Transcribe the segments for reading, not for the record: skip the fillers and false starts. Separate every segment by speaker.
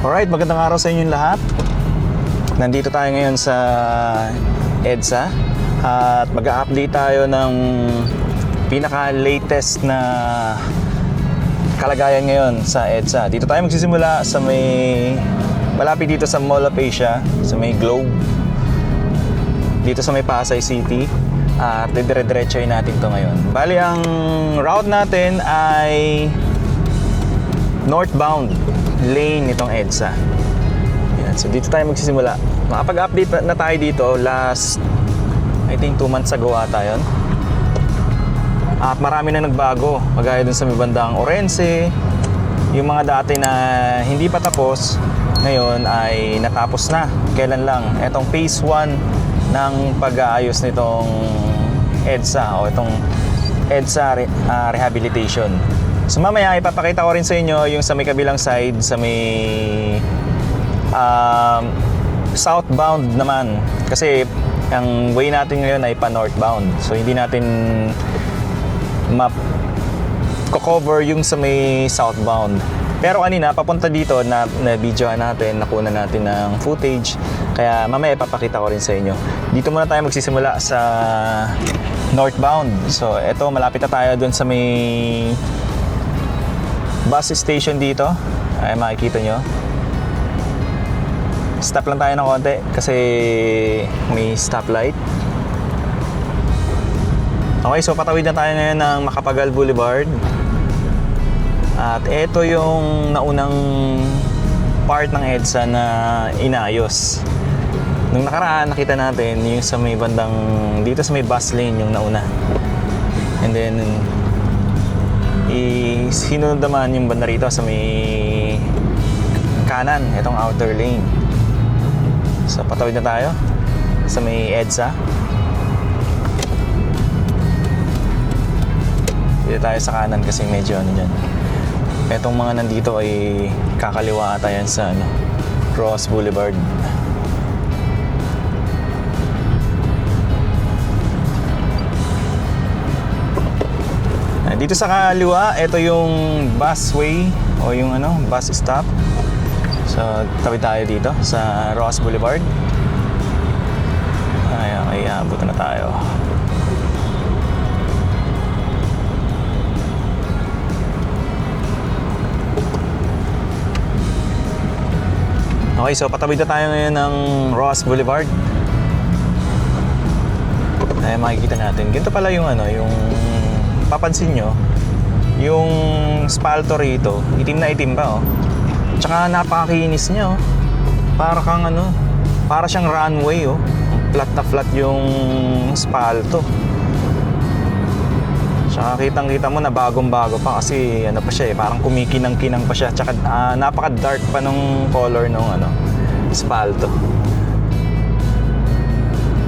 Speaker 1: Alright, magandang araw sa inyong lahat. Nandito tayo ngayon sa EDSA at mag-a-update tayo ng pinaka-latest na kalagayan ngayon sa EDSA. Dito tayo magsisimula sa malapit dito sa Mall of Asia, sa may Globe, dito sa may Pasay City. At dire-diretsoy natin to ngayon. Bali, ang route natin ay northbound lane nitong EDSA. Yan. So dito tayo magsisimula. Makapag-update na tayo dito last, I think 2 months ago ata yun. At marami na nagbago. Kagaya dun sa may bandang Orense, yung mga dati na hindi pa tapos, ngayon ay natapos na. Kailan lang? Etong phase 1 ng pag-aayos nitong EDSA o itong EDSA rehabilitation. So mamaya ipapakita ko rin sa inyo yung sa may kabilang side, sa may southbound naman. Kasi ang way natin ngayon ay pa-northbound. So hindi natin cover yung sa may southbound. Pero kanina papunta dito na videoan natin, nakuna natin ng footage. Kaya mamaya ipapakita ko rin sa inyo. Dito muna tayo magsisimula sa northbound. So eto, malapit na tayo dun sa may bus station dito. Ay, makikita nyo. Stop lang tayo ng konti kasi may stoplight. Okay, so patawid na tayo ngayon ng Macapagal Boulevard. At ito yung naunang part ng EDSA na inayos. Nung nakaraan, nakita natin yung sa may bandang, dito sa may bus lane yung nauna. And then, sinunod naman yung banda rito sa may kanan, itong outer lane. So, patawid na tayo sa may EDSA. Dito tayo sa kanan kasi medyo ano dyan. Etong mga nandito ay kakaliwa ata yan sa Ross Boulevard. Dito sa kaliwa, ito yung busway o yung bus stop. So, tawid tayo dito sa Ross Boulevard. Ay, abot na tayo. Okay, so patawid na tayo ngayon ng Ross Boulevard. Ay, makikita natin. Ganito pala yung yung papansin nyo, yung spalto rito, itim na itim pa, oh. Tsaka napakakinis niya, oh. Para kang para siyang runway, oh. Flat na flat yung spalto. Tsaka kitang-kita mo na bagong-bago pa kasi pa siya, parang kumikinang-kinang pa siya. Tsaka napaka-dark pa nung color nung spalto.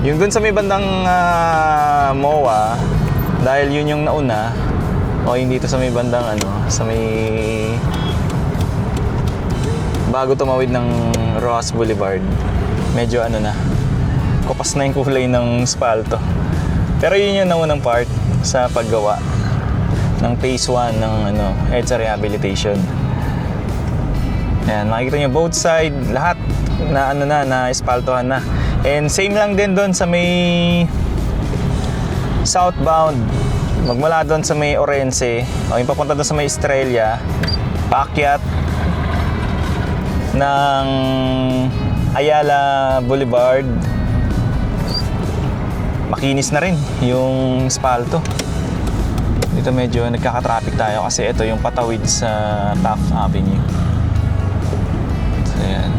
Speaker 1: Yung dun sa may bandang MOA, dahil yun yung nauna, o yung dito sa may bandang sa may bago tumawid ng Ross Boulevard, medyo kupas na yung kulay ng spalto. Pero yun yung naunang part sa paggawa ng phase 1 ng EDSA rehabilitation. Ayan, makikita nyo both side, lahat na na espaltohan na. And same lang din doon sa may southbound, magmula doon sa may Orense o yung papunta doon sa may Estrella, paakyat ng Ayala Boulevard, makinis na rin yung spalto. Dito medyo nagkaka-traffic tayo kasi ito yung patawid sa Taft Avenue. So yan.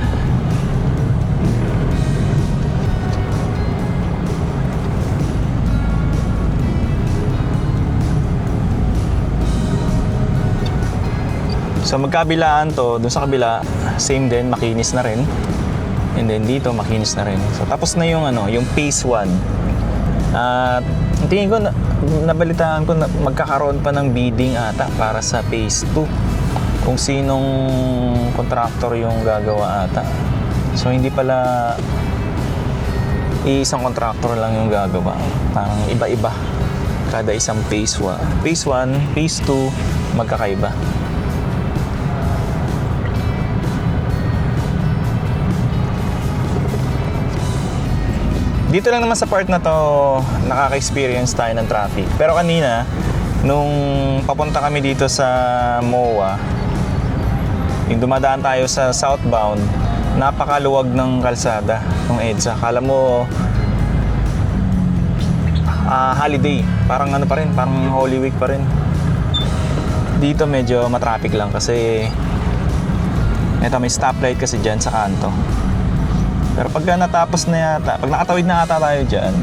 Speaker 1: So magkabilaan to, dun sa kabila, same din, makinis na rin. And then dito, makinis na rin. So tapos na yung yung phase 1. At tingin ko, nabalitaan ko na magkakaroon pa ng bidding ata para sa phase 2. Kung sinong contractor yung gagawa ata. So hindi pala isang contractor lang yung gagawa. Parang iba-iba kada isang phase 1. Phase 1, phase 2, magkakaiba. Dito lang naman sa part na to nakaka-experience tayo ng traffic. Pero kanina, nung papunta kami dito sa MOA, yung dumadaan tayo sa southbound, napakaluwag ng kalsada ng EDSA. Akala mo holiday, parang ano pa rin, parang Holy Week pa rin. Dito medyo matraffic lang kasi eto may stoplight kasi dyan sa kanto. Pero pagka natapos na yata, pag nakatawid na ata tayo dyan,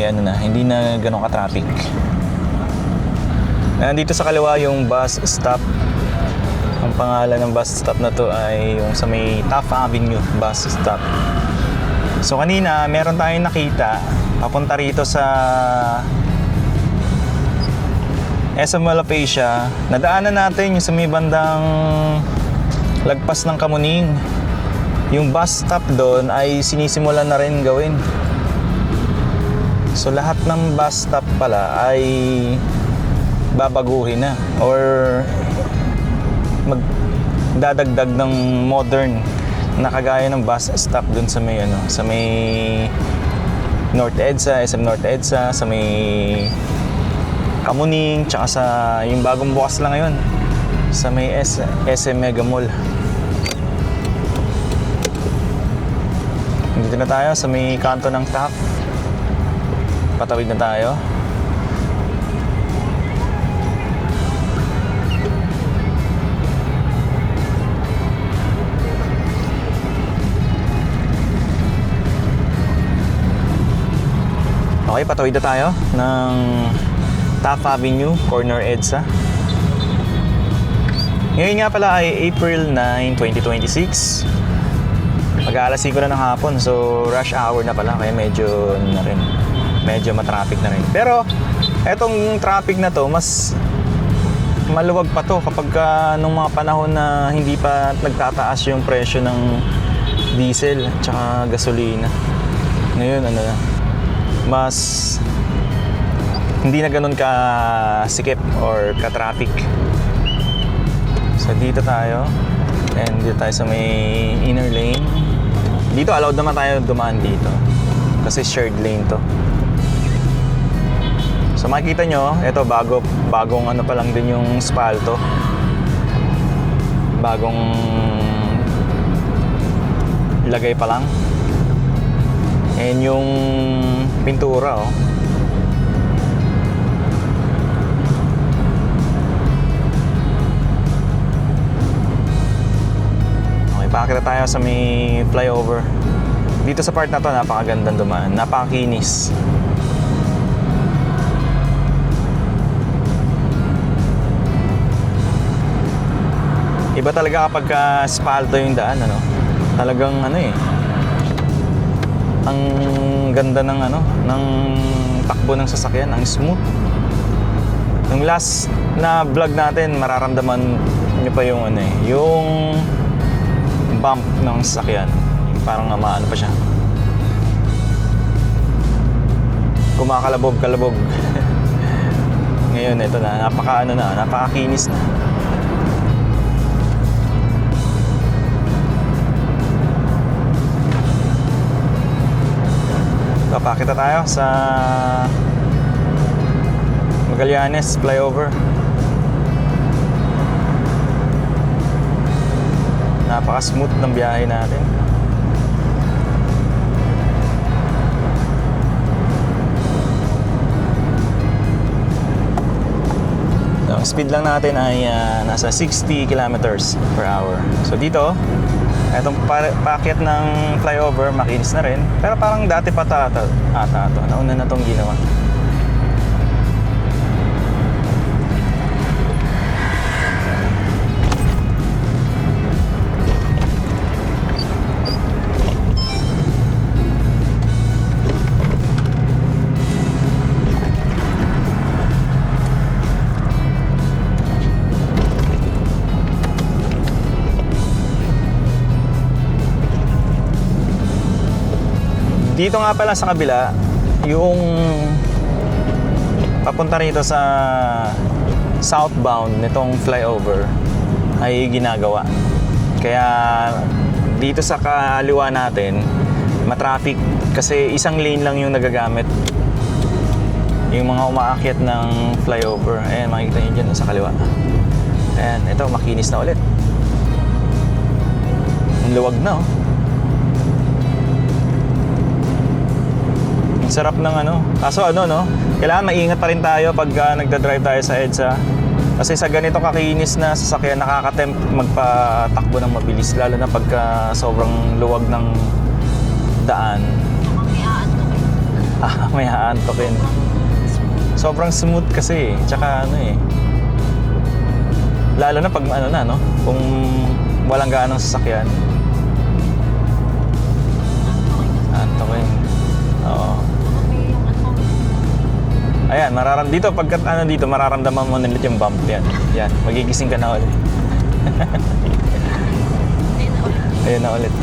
Speaker 1: ano na, hindi na ganun ka-traffic. Nandito sa kaliwa yung bus stop. Ang pangalan ng bus stop na to ay yung sa may Taft Avenue bus stop. So kanina, meron tayong nakita papunta rito sa SM Malapecia. Nadaanan natin yung sa may bandang lagpas ng Kamuning. Yung bus stop doon ay sinisimulan na rin gawin. So lahat ng bus stop pala ay babaguhin na or magdadagdag ng modern na kagaya ng bus stop doon sa may sa may North EDSA, SM North EDSA, sa may Kamuning, tsaka sa yung bagong bukas lang ngayon sa may SM Mega Mall. Dito na tayo sa may kanto ng Taft. Patawid na tayo. Okay, patawid na tayo ng Taft Avenue, corner EDSA. Ngayon nga pala ay April 9, 2026. Mag-aalas 5 na ng hapon, so rush hour na pala, kaya medyo matraffic na rin. Pero etong traffic na to, mas maluwag pa to kapag nung mga panahon na hindi pa nagtataas yung presyo ng diesel at saka gasolina. Ngayon mas hindi na ganun ka sikip or ka traffic. So dito tayo, and dito tayo sa may inner lane. Dito allowed naman tayo dumaan dito kasi shared lane to. So makikita nyo, ito bagong ano pa lang din yung spalto. Bagong lagay pa lang. And yung pintura Pakita tayo sa may flyover. Dito sa part na to, napakagandang dumaan. Napakakinis. Iba talaga kapag spalto yung daan, Talagang ang ganda ng ng takbo ng sasakyan, ang smooth. Yung last na vlog natin, mararamdaman nyo pa yung yung bump ng sasakyan. Parang maano pa siya. Kumakalabog-kalabog. Ngayon, ito na. Napakakinis na. Papakita tayo sa Magallanes flyover. Napaka-smooth ng biyahe natin. Ang speed lang natin ay nasa 60 kilometers per hour. So dito, itong packet ng flyover, makinis na rin. Pero parang dati pa ata ito. Nauna na itong ginawa. Dito nga pala sa kabila, yung papunta rito sa southbound nitong flyover ay ginagawa. Kaya dito sa kaliwa natin, matraffic Kasi isang lane lang yung nagagamit. Yung mga umaakyat ng flyover. Ayan, makikita nyo dyan sa kaliwa. Ayan, ito, makinis na ulit. Ang luwag na, oh. Ang sarap ng ano. Kaso ano, no? Kailangan maingat pa rin tayo pag nagdadrive tayo sa EDSA. Kasi sa ganito kakinis na sasakyan, nakakatempt magpatakbo ng mabilis. Lalo na pagka sobrang luwag ng daan. May aantokin. Sobrang smooth kasi eh. Tsaka ano eh. Lalo na pag ano na, no? Kung walang gaanong sasakyan. Aantokin. Oo. Ayan, dito pagkat ano dito, mararamdaman mo ulit yung bump yan. Yan, magigising ka na ulit. Ayun na ulit.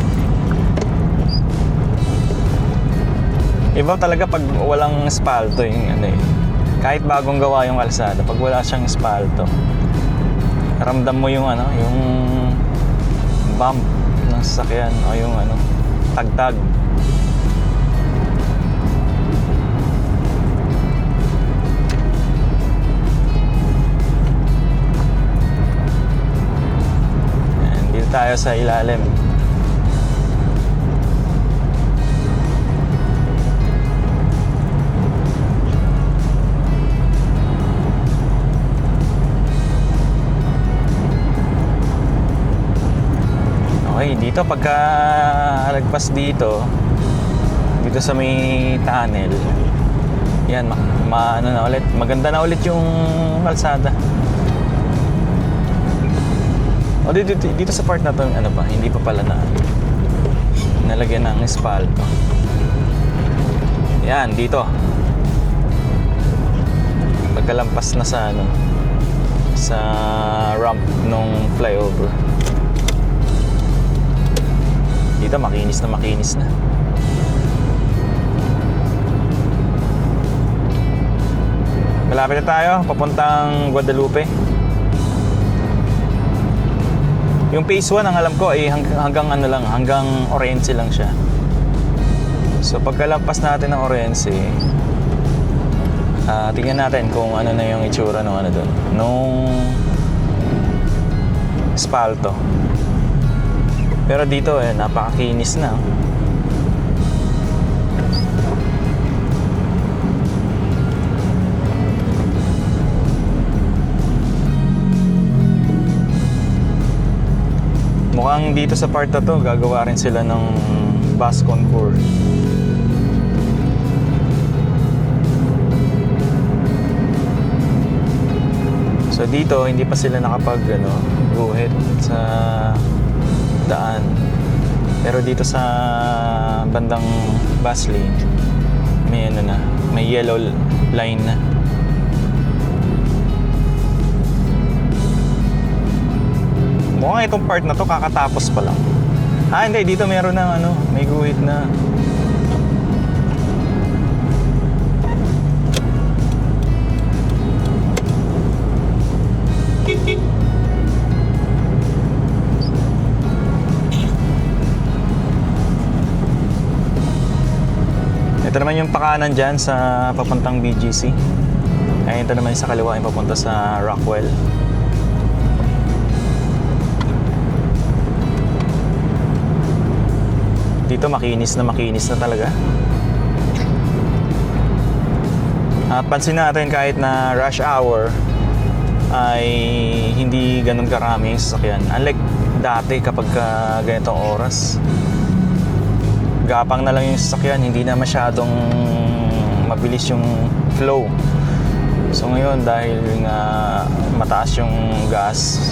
Speaker 1: Iba talaga pag walang espalto yung ano eh. Kahit bagong gawa yung kalsada, pag wala siyang espalto, ramdam mo yung ano, yung bump ng sasakyan o yung ano, tagtag. Ayan, dito tayo sa ilalim. Okay, dito pagka lagpas dito sa may tunnel, yan, ano na ulit, maganda na ulit yung kalsada. O dito sa part na to, ano pa, hindi pa pala na nalagyan ng espalto. Yan, dito pagkalampas na sa ano, sa ramp nung flyover. Dito makinis na. Malapit na tayo, papuntang Guadalupe. Yung phase 1 ang alam ko ay hanggang ano lang, hanggang Orense lang siya. So pagkalampas natin ng Orense, tingnan natin kung ano na yung itsura ng ano doon, nung espalto. Pero dito napakakinis na. Mukhang dito sa part na to, gagawa rin sila ng bus concours. So dito, hindi pa sila guhit sa daan. Pero dito sa bandang bus lane, may yellow line na. Mukhang itong part na to kakatapos pa lang. Hindi, dito meron ng may guhit na. Ito naman yung pakanan dyan sa papuntang BGC. Ayun, ito naman yung sa kaliwa yung papunta sa Rockwell. Dito makinis na talaga. At pansin natin kahit na rush hour ay hindi ganun karami yung sasakyan. Unlike dati kapag ganitong oras, gapang na lang yung sasakyan, hindi na masyadong mabilis yung flow. So ngayon dahil nga mataas yung gas,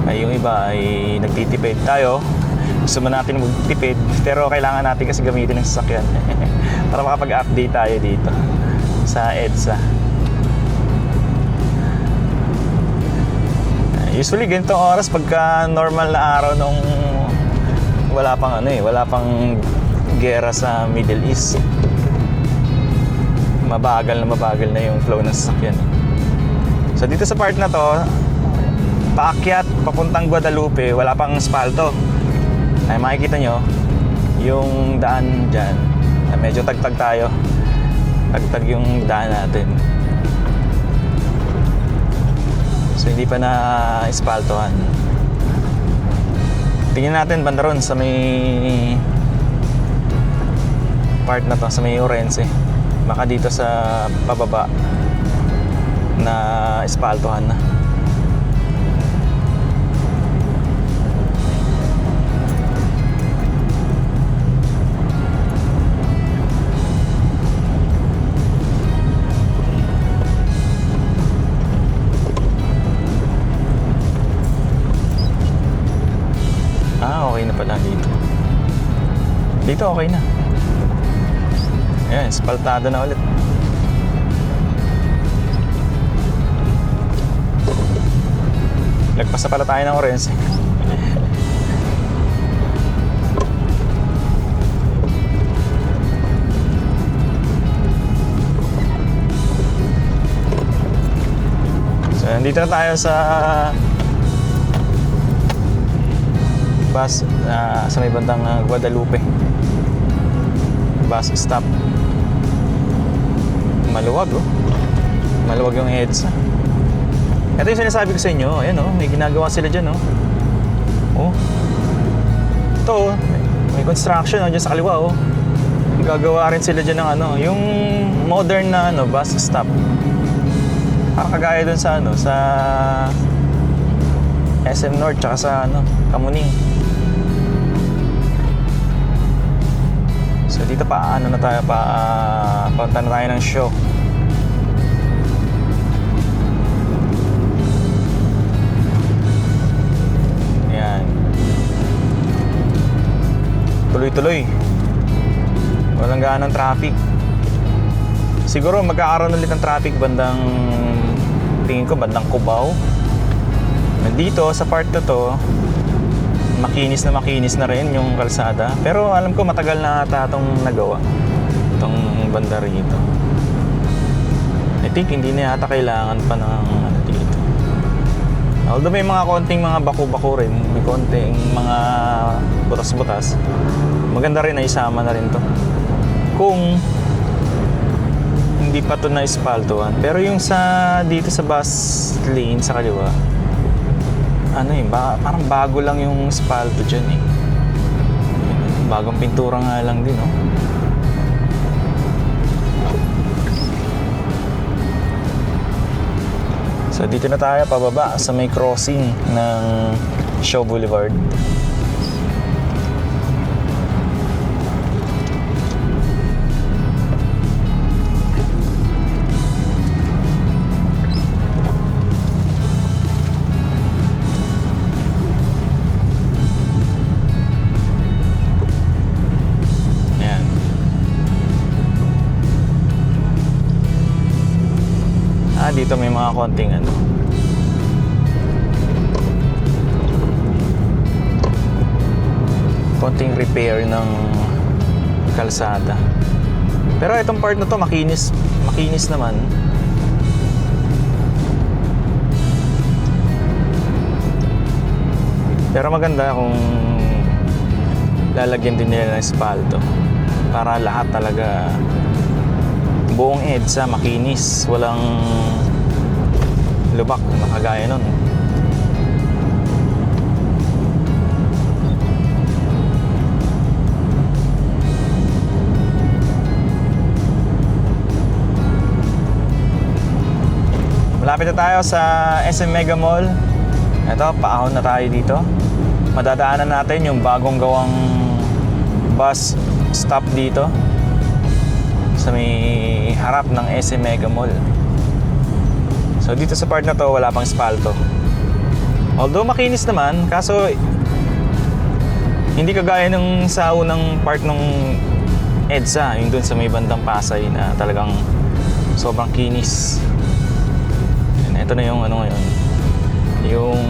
Speaker 1: ay yung iba ay nagtitipid. Tayo gusto mo natin magtipid, pero kailangan natin kasi gamitin ng sasakyan para makapag-update tayo dito sa EDSA. Usually ganitong oras pagka normal na araw nung wala pang gera sa Middle East, mabagal na yung flow ng sasakyan. So dito sa part na to, paakyat papuntang Guadalupe, wala pang espalto. Ay makikita nyo yung daan dyan medyo tagtag tayo. Tagtag yung daan natin. So hindi pa na espaltohan. Tingnan natin banda ron sa may part na to, sa may Orense. Baka dito sa pababa na espaltohan na. Okay na pala dito. Dito okay na. Ayan, espaltado na ulit. Lagpas na pala tayo ng Orense. So, nandito na tayo sa bus sa may bandang Guadalupe. Bus stop. Maluwag oh. Maluwag yung EDSA. Ito yung sinasabi ko sa inyo. Ayan oh, may ginagawa sila dyan oh. Oh. Ito oh, may construction oh, dyan sa kaliwa oh. Gagawa rin sila dyan ng ano, yung modern na ano, bus stop. Kagaya dun sa ano, sa SM North tsaka sa ano, Kamuning. So dito pa ano na tayo, punta na tayo ng show. Yan. Tuloy-tuloy. Walang gaanong traffic. Siguro magkakaroon ulit ng traffic bandang, tingin ko bandang Cubao. Dito sa part na to, makinis na rin yung kalsada. Pero alam ko matagal na ata itong nagawa, itong banda rito. I think hindi na yata kailangan pa ng ano dito. Although may mga konting mga bako-bako rin, may konting mga butas-butas, maganda rin na isama na rin to kung hindi pa to na espaltuhan. Pero yung sa dito sa bus lane sa kaliwa, ano eh, parang bago lang yung espalto dyan eh. Bagong pintura nga lang din oh. So dito na tayo pababa sa may crossing ng Shaw Boulevard. Dito may mga konting ano, konting repair ng kalsada. Pero itong part na to makinis naman. Pero maganda kung lalagyan din nila ng espalto para lahat talaga, buong EDSA makinis, walang lubak na kagaya nun. Malapit na tayo sa SM Mega Mall. Ito, paahon na tayo dito. Madadaanan natin yung bagong gawang bus stop dito sa may harap ng SM Mega Mall. So dito sa part na to wala pang espalto. Although makinis naman, kaso hindi kagaya ng sa unang part ng EDSA, yung dun sa may bandang Pasay na talagang sobrang kinis. And ito na yung ano ngayon, yung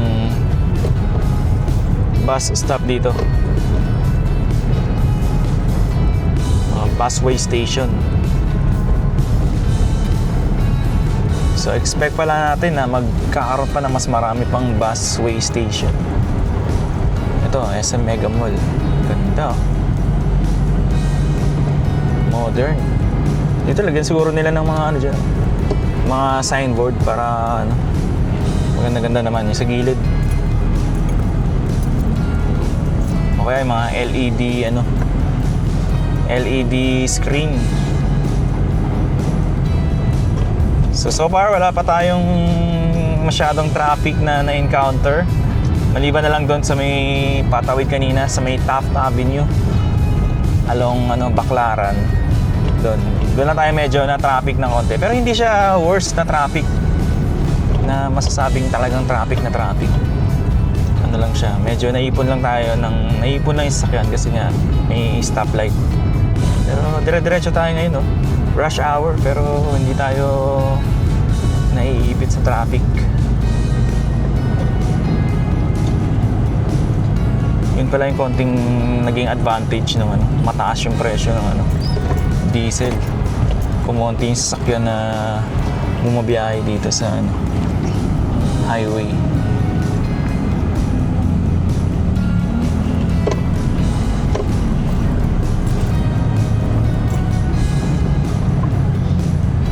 Speaker 1: bus stop dito, busway station. So expect pala natin na magkakaroon pa na mas marami pang busway station. Ito, SM Mega Mall. Ganda oh. modern. Dito lagyan siguro nila ng mga ano dyan, mga signboard para ano, maganda-ganda naman yung sa gilid. O kaya yung mga LED ano, LED screen. So far wala pa tayong masyadong traffic na na-encounter. Maliban na lang doon sa may patawid kanina sa may Taft Avenue along ano, Baclaran. Doon na tayo medyo na traffic ng konti. Pero hindi siya worst na traffic na masasabing talagang traffic na traffic. Ano lang siya, medyo naipon lang yung sasakyan kasi nga may stoplight. Pero dire-diretso tayo ngayon, no? Rush hour, pero hindi tayo naiipit sa traffic. Yun pala yung konting naging advantage ng ano, mataas yung presyo ng ano, diesel. Kumonti yung sasakyan na bumabiyahe dito sa ano, highway.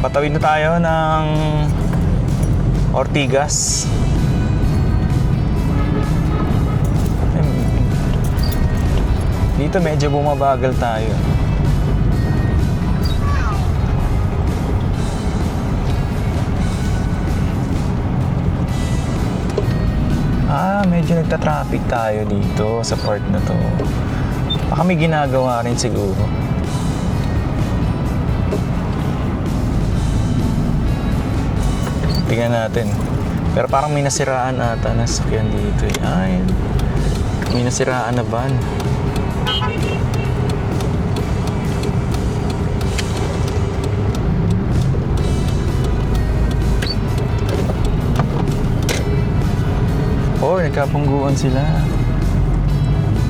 Speaker 1: Patawid na tayo ng Ortigas. Dito medyo bumabagal tayo. Medyo nagta-traffic tayo dito sa part na to. Baka may ginagawa rin siguro. Tingnan natin. Pero parang may nasiraan ata na sasakyan dito. Ay, may nasiraan na van. Oh, nagkapungguan sila.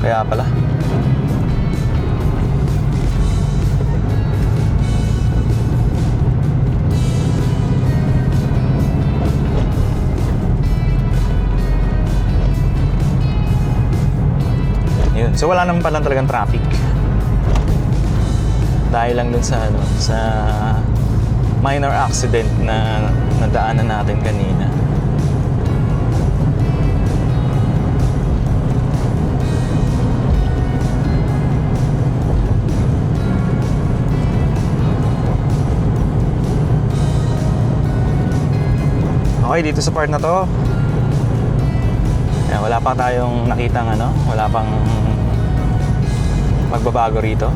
Speaker 1: Kaya pala. Yun. So wala naman pala talagang traffic. Dahil lang dun sa ano, sa minor accident na nadaanan natin kanina. Okay, dito sa part na to, ayan, wala pa tayong nakitang ano, wala pang magbabago rito.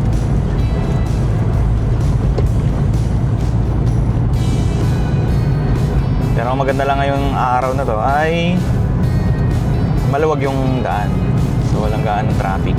Speaker 1: Pero ang maganda lang ngayong araw na to ay maluwag yung daan. So walang gaan ng traffic.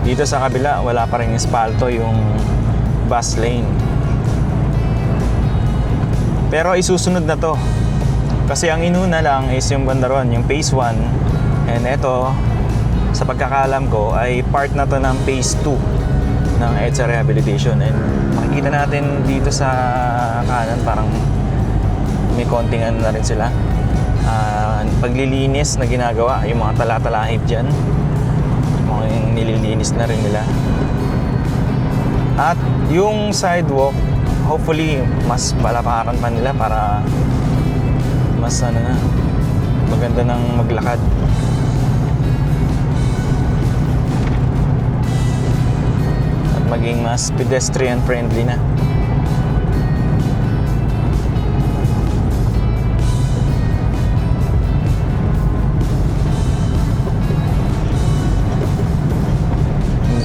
Speaker 1: Dito sa kabila, wala pa rin espalto yung bus lane. Pero isusunod na to. Kasi ang inuna lang is yung bandaron, yung phase 1. And ito, sa pagkakalam ko, ay part na to ng phase 2 ng EDSA rehabilitation. And makikita natin dito sa kanan, parang may konting ano na rin sila. Paglilinis na ginagawa, yung mga tala-talahib dyan. Yung nililinis na rin nila. At yung sidewalk, hopefully mas palaparan pa nila para mas ano na, maganda ng maglakad. At maging mas pedestrian friendly na.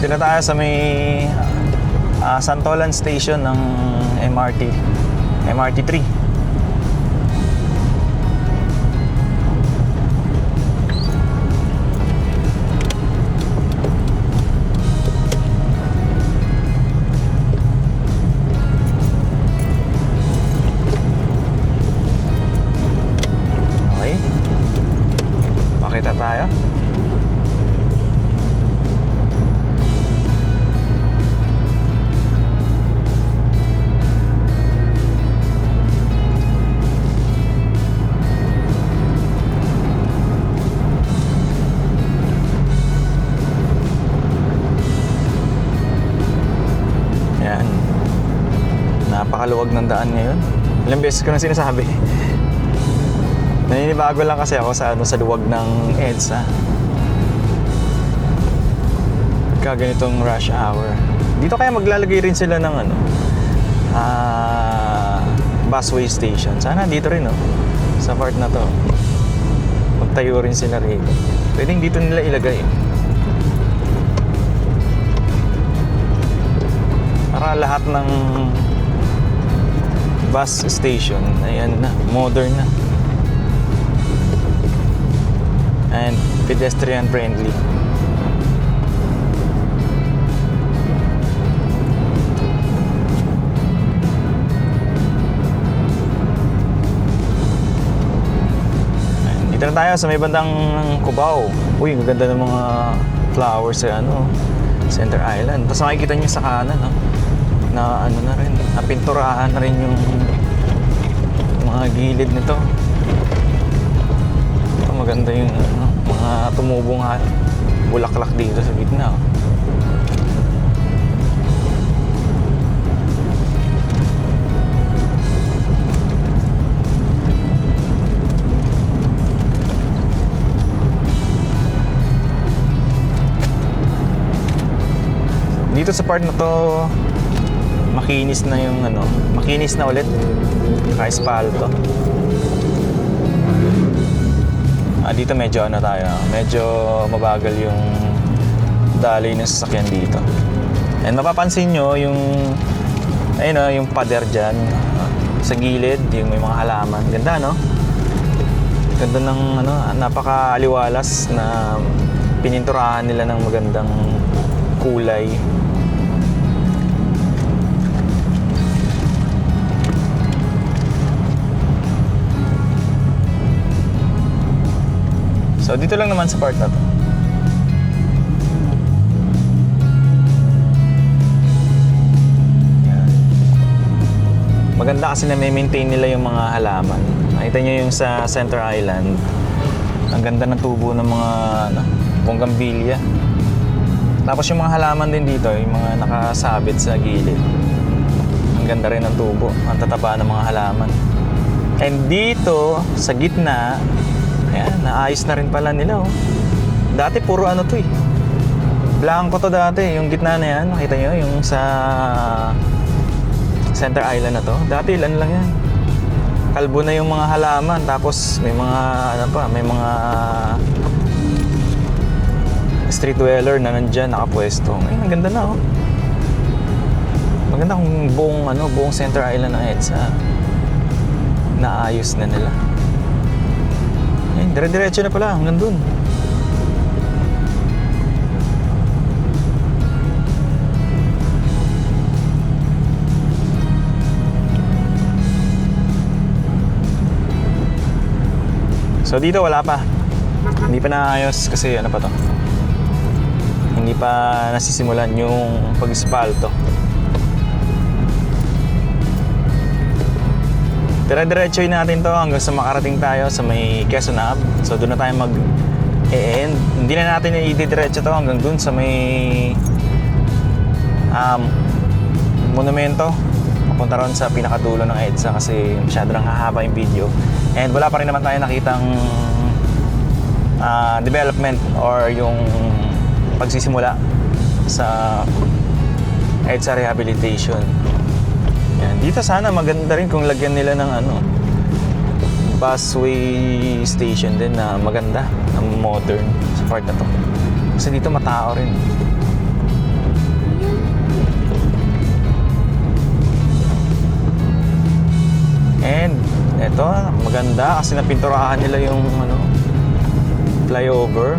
Speaker 1: Dito na tayo sa may Santolan Station ng MRT 3. Okay. Makita tayo. luwag ng daan ngayon. Ilang beses ko na sinasabi. Naninibago lang kasi ako sa sa luwag ng EDSA. Ganitong rush hour. Dito kaya maglalagay rin sila ng busway station. Sana dito rin, no? Sa part na to. Magtayo rin sila rito. Pwedeng dito nila ilagay. Para lahat ng bus station ay modern na. And pedestrian friendly. Dito na tayo sa may bandang Cubao. Uy, ang ganda ng mga flowers sa Center Island. Tapos makikita nyo sa kanan, na na rin, napinturahan na rin yung mga gilid nito. Ito maganda yung mga tumubong bulaklak dito sa gitna. Dito sa part na to, makinis na yung makinis na ulit. Ka-espalto. Dito medyo tayo, medyo mabagal yung daloy ng sasakyan dito. And mapapansin nyo yung yung pader dyan sa gilid, yung may mga halaman. Ganda, no? Ganda ng napaka-aliwalas na pininturahan nila ng magandang kulay. So dito lang naman sa part na to. Yan. Maganda kasi na may maintain nila yung mga halaman. Nakita nyo yung sa Center Island. Ang ganda ng tubo ng mga bonggambilya. Tapos yung mga halaman din dito, yung mga nakasabit sa gilid. Ang ganda rin ng tubo. Ang tataba ng mga halaman. And dito, sa gitna, ayan, naayos na rin pala nila. Dati puro to blanco to dati. Yung gitna na yan, makita nyo, yung sa Center Island na to. Dati ilan lang yan. Kalbo na yung mga halaman. Tapos may mga, may mga street dweller na nandyan, nakapwesto. Ngayon, ang ganda na, Maganda kung buong Center Island ng EDSA. Naayos na nila. Dire-diretso na pala hanggang dun. So dito wala pa. Hindi pa naayos kasi pa to. Hindi pa nasisimulan yung pag-espalto. Dire-diretsoy natin to hanggang sa makarating tayo sa may Quezon Ave. So doon na tayo mag-e-end. Hindi na natin i-diretso to hanggang doon sa may monumento. Papunta ron sa pinakadulo ng EDSA kasi masyado nang hahaba yung video. And wala pa rin naman tayo nakitang development or yung pagsisimula sa EDSA rehabilitation. Yan. Dito sana maganda rin kung lagyan nila ng busway station din na maganda, na modern sa part na to. Kasi dito matao rin. And eto, maganda kasi napinturahan nila yung flyover.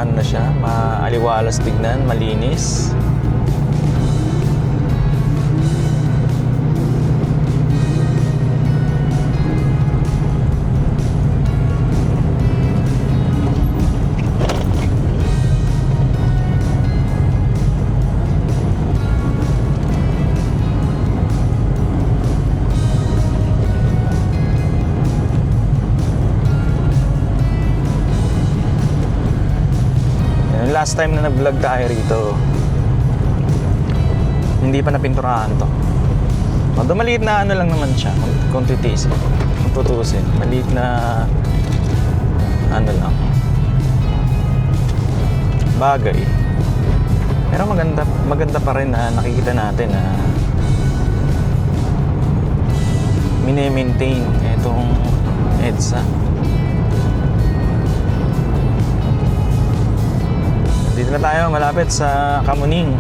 Speaker 1: Na siya, maaliwalas tignan, malinis. Last time na nag-vlog tayo rito, Hindi pa napinturahan to. Although maliit na ano lang naman siya, kung titiisin, kung tutusin. Maliit na ano lang, bagay. Pero maganda pa rin na nakikita natin na mini-maintain itong EDSA. Dito na tayo malapit sa Kamuning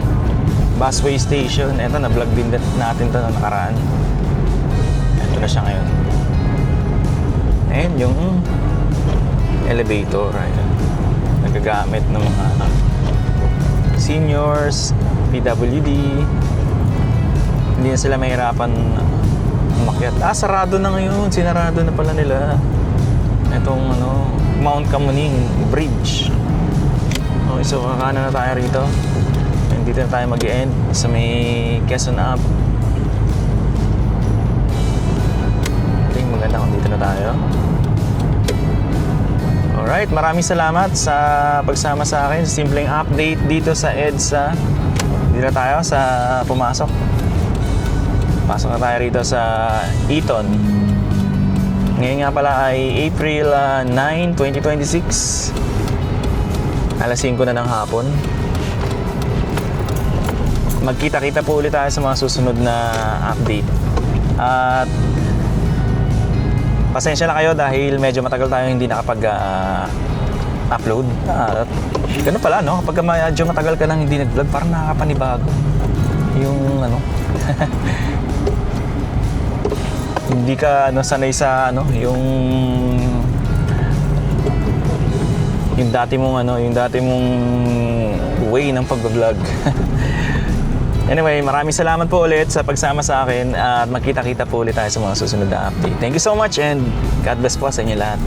Speaker 1: Busway Station. Ito, na-vlog din natin ito na nakaraan. Ito na siya ngayon. Ayan yung elevator. Ayan. Nagagamit ng mga seniors, PWD. Hindi na sila mahirapan umakyat. Sarado na ngayon. Sinarado na pala nila itong Mount Kamuning Bridge. Okay, so kakanan na tayo rito. And dito na tayo mag-end sa may Quezon Ave. I think maganda kung dito na tayo. Alright, maraming salamat sa pagsama sa akin sa simpleng update dito sa EDSA. Dito na tayo sa pumasok. Pasok na tayo rito sa Eton. Ngayon nga pala ay April 9, 2026. Alas 5 na ng hapon. Magkita-kita po ulit tayo sa mga susunod na update. At pasensya na kayo dahil medyo matagal tayo hindi nakapag-upload. Ganun pala, no? Kapag medyo matagal ka nang hindi nag-vlog, parang nakakapanibago. Yung hindi ka sanay sa yung dati mong way ng pag-vlog. Anyway, maraming salamat po ulit sa pagsama sa akin at magkita-kita po ulit tayo sa mga susunod na update. Thank you so much and God bless po sa inyo lahat.